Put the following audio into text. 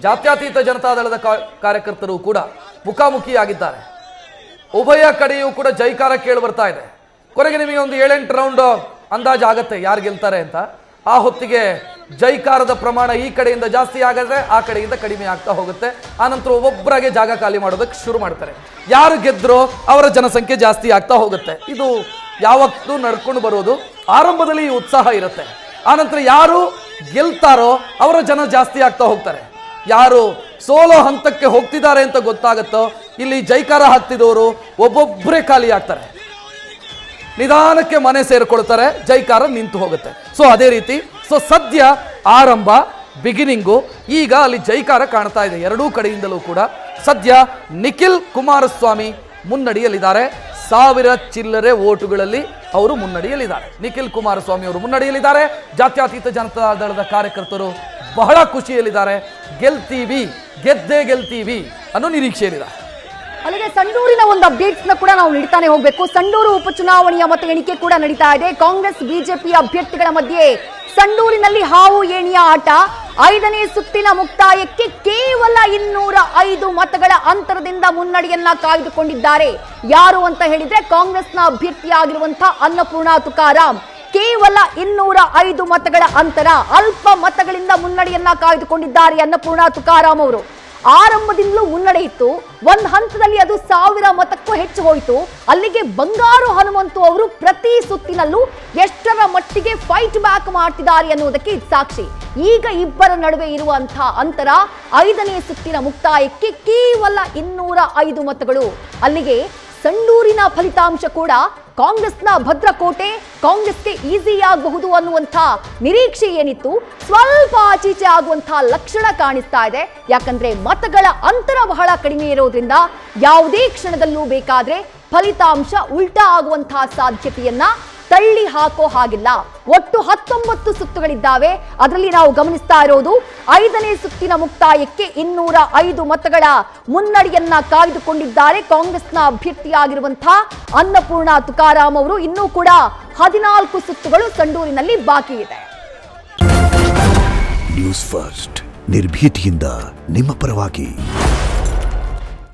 ಜಾತ್ಯತೀತ ಜನತಾದಳದ ಕಾರ್ಯಕರ್ತರು ಕೂಡ ಮುಖಾಮುಖಿಯಾಗಿದ್ದಾರೆ. ಉಭಯ ಕಡೆಯೂ ಕೂಡ ಜೈಕಾರ ಕೇಳಿ ಬರ್ತಾ ಇದೆ. ಕೊನೆಗೆ ನಿಮಗೆ ಒಂದು 7-8 ರೌಂಡ್ ಅಂದಾಜು ಆಗತ್ತೆ ಯಾರು ಗೆಲ್ತಾರೆ ಅಂತ. ಆ ಹೊತ್ತಿಗೆ ಜೈಕಾರದ ಪ್ರಮಾಣ ಈ ಕಡೆಯಿಂದ ಜಾಸ್ತಿ ಆಗದ್ರೆ ಆ ಕಡೆಯಿಂದ ಕಡಿಮೆ ಆಗ್ತಾ ಹೋಗುತ್ತೆ. ಆನಂತರ ಒಬ್ಬೊಬ್ಬರಾಗೆ ಜಾಗ ಖಾಲಿ ಮಾಡೋದಕ್ಕೆ ಶುರು ಮಾಡ್ತಾರೆ. ಯಾರು ಗೆದ್ರೋ ಅವರ ಜನಸಂಖ್ಯೆ ಜಾಸ್ತಿ ಆಗ್ತಾ ಹೋಗುತ್ತೆ. ಇದು ಯಾವತ್ತೂ ನಡ್ಕೊಂಡು ಬರೋದು. ಆರಂಭದಲ್ಲಿ ಈ ಉತ್ಸಾಹ ಇರುತ್ತೆ. ಆನಂತರ ಯಾರು ಗೆಲ್ತಾರೋ ಅವರ ಜನ ಜಾಸ್ತಿ ಆಗ್ತಾ ಹೋಗ್ತಾರೆ. ಯಾರು ಸೋಲೋ ಹಂತಕ್ಕೆ ಹೋಗ್ತಿದ್ದಾರೆ ಅಂತ ಗೊತ್ತಾಗುತ್ತೋ ಇಲ್ಲಿ ಜೈಕಾರ ಹಾಕ್ತಿದವರು ಒಬ್ಬೊಬ್ಬರೇ ಖಾಲಿ ಆಗ್ತಾರೆ. ನಿಧಾನಕ್ಕೆ ಮನೆ ಸೇರ್ಕೊಳ್ತಾರೆ, ಜೈಕಾರ ನಿಂತು ಹೋಗುತ್ತೆ. ಸೊ ಅದೇ ರೀತಿ ಸದ್ಯ ಆರಂಭ ಬಿಗಿನಿಂಗು. ಈಗ ಅಲ್ಲಿ ಜೈಕಾರ ಕಾಣ್ತಾ ಇದೆ ಎರಡೂ ಕಡೆಯಿಂದಲೂ ಕೂಡ. ಸದ್ಯ ನಿಖಿಲ್ ಕುಮಾರಸ್ವಾಮಿ ಮುನ್ನಡೆಯಲಿದ್ದಾರೆ. 1000 ಚಿಲ್ಲರೆ ಓಟುಗಳಲ್ಲಿ ಅವರು ಮುನ್ನಡೆಯಲಿದ್ದಾರೆ. ನಿಖಿಲ್ ಕುಮಾರಸ್ವಾಮಿ ಅವರು ಮುನ್ನಡೆಯಲಿದ್ದಾರೆ. ಜಾತ್ಯತೀತ ಜನತಾದಳದ ಕಾರ್ಯಕರ್ತರು ಬಹಳ ಖುಷಿಯಲ್ಲಿದ್ದಾರೆ. ಗೆಲ್ತೀವಿ, ಗೆದ್ದೇ ಗೆಲ್ತೀವಿ ಅನ್ನೋ ನಿರೀಕ್ಷೆಯಲ್ಲಿದ್ದಾರೆ. ಅಲ್ಲಿಗೆ ಸಂಡೂರಿನ ಒಂದು ಅಪ್ಡೇಟ್ಸ್ ನ ಕೂಡ ನಾವು ನೀಡ್ತಾನೆ ಹೋಗಬೇಕು. ಸಂಡೂರು ಉಪಚುನಾವಣೆಯ ಮತ ಎಣಿಕೆ ಕೂಡ ನಡೀತಾ ಇದೆ. ಕಾಂಗ್ರೆಸ್ ಬಿಜೆಪಿ ಅಭ್ಯರ್ಥಿಗಳ ಮಧ್ಯೆ ಸಂಡೂರಿನಲ್ಲಿ ಹಾವು ಏಣಿಯ ಆಟ. 5ನೇ ಸುತ್ತಿನ ಮುಕ್ತಾಯಕ್ಕೆ ಕೇವಲ 205 ಮತಗಳ ಅಂತರದಿಂದ ಮುನ್ನಡೆಯನ್ನ ಕಾಯ್ದುಕೊಂಡಿದ್ದಾರೆ. ಯಾರು ಅಂತ ಹೇಳಿದ್ರೆ ಕಾಂಗ್ರೆಸ್ನ ಅಭ್ಯರ್ಥಿಯಾಗಿರುವಂತಹ ಅನ್ನಪೂರ್ಣ ತುಕಾರಾಮ್. ಕೇವಲ 205 ಮತಗಳ ಅಂತರ, ಅಲ್ಪ ಮತಗಳಿಂದ ಮುನ್ನಡೆಯನ್ನ ಕಾಯ್ದುಕೊಂಡಿದ್ದಾರೆ ಅನ್ನಪೂರ್ಣ ತುಕಾರಾಮ್ ಅವರು. ಆರಂಭದಿಂದಲೂ ಮುನ್ನಡೆ ಇತ್ತು. ಒಂದು ಹಂತದಲ್ಲಿ ಅದು 1000 ಮತಕ್ಕೂ ಹೆಚ್ಚು ಹೋಯಿತು. ಅಲ್ಲಿಗೆ ಬಂಗಾರು ಹನುಮಂತು ಅವರು ಪ್ರತಿ ಸುತ್ತಿನಲ್ಲೂ ಎಷ್ಟರ ಮಟ್ಟಿಗೆ ಫೈಟ್ ಬ್ಯಾಕ್ ಮಾಡ್ತಿದ್ದಾರೆ ಅನ್ನೋದಕ್ಕೆ ಇದು ಸಾಕ್ಷಿ. ಈಗ ಇಬ್ಬರ ನಡುವೆ ಇರುವಂತಹ ಅಂತರ 5ನೇ ಸುತ್ತಿನ ಮುಕ್ತಾಯಕ್ಕೆ ಕೇವಲ 205 ಮತಗಳು. ಅಲ್ಲಿಗೆ ಸಂಡೂರಿನ ಫಲಿತಾಂಶ ಕೂಡ ಕಾಂಗ್ರೆಸ್ನ ಭದ್ರಕೋಟೆ, ಕಾಂಗ್ರೆಸ್ಗೆ ಈಸಿ ಆಗಬಹುದು ಅನ್ನುವಂಥ ನಿರೀಕ್ಷೆ ಏನಿತ್ತು ಸ್ವಲ್ಪ ಆಚೀಚೆ ಆಗುವಂತಹ ಲಕ್ಷಣ ಕಾಣಿಸ್ತಾ ಇದೆ. ಯಾಕಂದ್ರೆ ಮತಗಳ ಅಂತರ ಬಹಳ ಕಡಿಮೆ ಇರೋದ್ರಿಂದ ಯಾವುದೇ ಕ್ಷಣದಲ್ಲೂ ಬೇಕಾದ್ರೆ ಫಲಿತಾಂಶ ಉಲ್ಟಾ ಆಗುವಂತಹ ಸಾಧ್ಯತೆಯನ್ನ ತಳ್ಳಿ ಹಾಕೋ ಹಾಗಿಲ್ಲ. ಒಟ್ಟು 19 ಸುತ್ತುಗಳಿದ್ದಾವೆ. ಅದರಲ್ಲಿ ನಾವು ಗಮನಿಸ್ತಾ ಇರೋದು 5ನೇ ಸುತ್ತಿನ ಮುಕ್ತಾಯಕ್ಕೆ 205 ಮತಗಳ ಮುನ್ನಡೆಯನ್ನ ಕಾಯ್ದುಕೊಂಡಿದ್ದಾರೆ ಕಾಂಗ್ರೆಸ್ನ ಅಭ್ಯರ್ಥಿಯಾಗಿರುವಂತಹ ಅನ್ನಪೂರ್ಣ ತುಕಾರಾಮ್ ಅವರು. ಇನ್ನೂ ಕೂಡ 14 ಸುತ್ತುಗಳು ಸಂಡೂರಿನಲ್ಲಿ ಬಾಕಿ ಇದೆ. ನ್ಯೂಸ್ ಫಸ್ಟ್ ನಿರ್ಭೀತಿಯಿಂದ ನಿಮ್ಮ ಪರವಾಗಿ.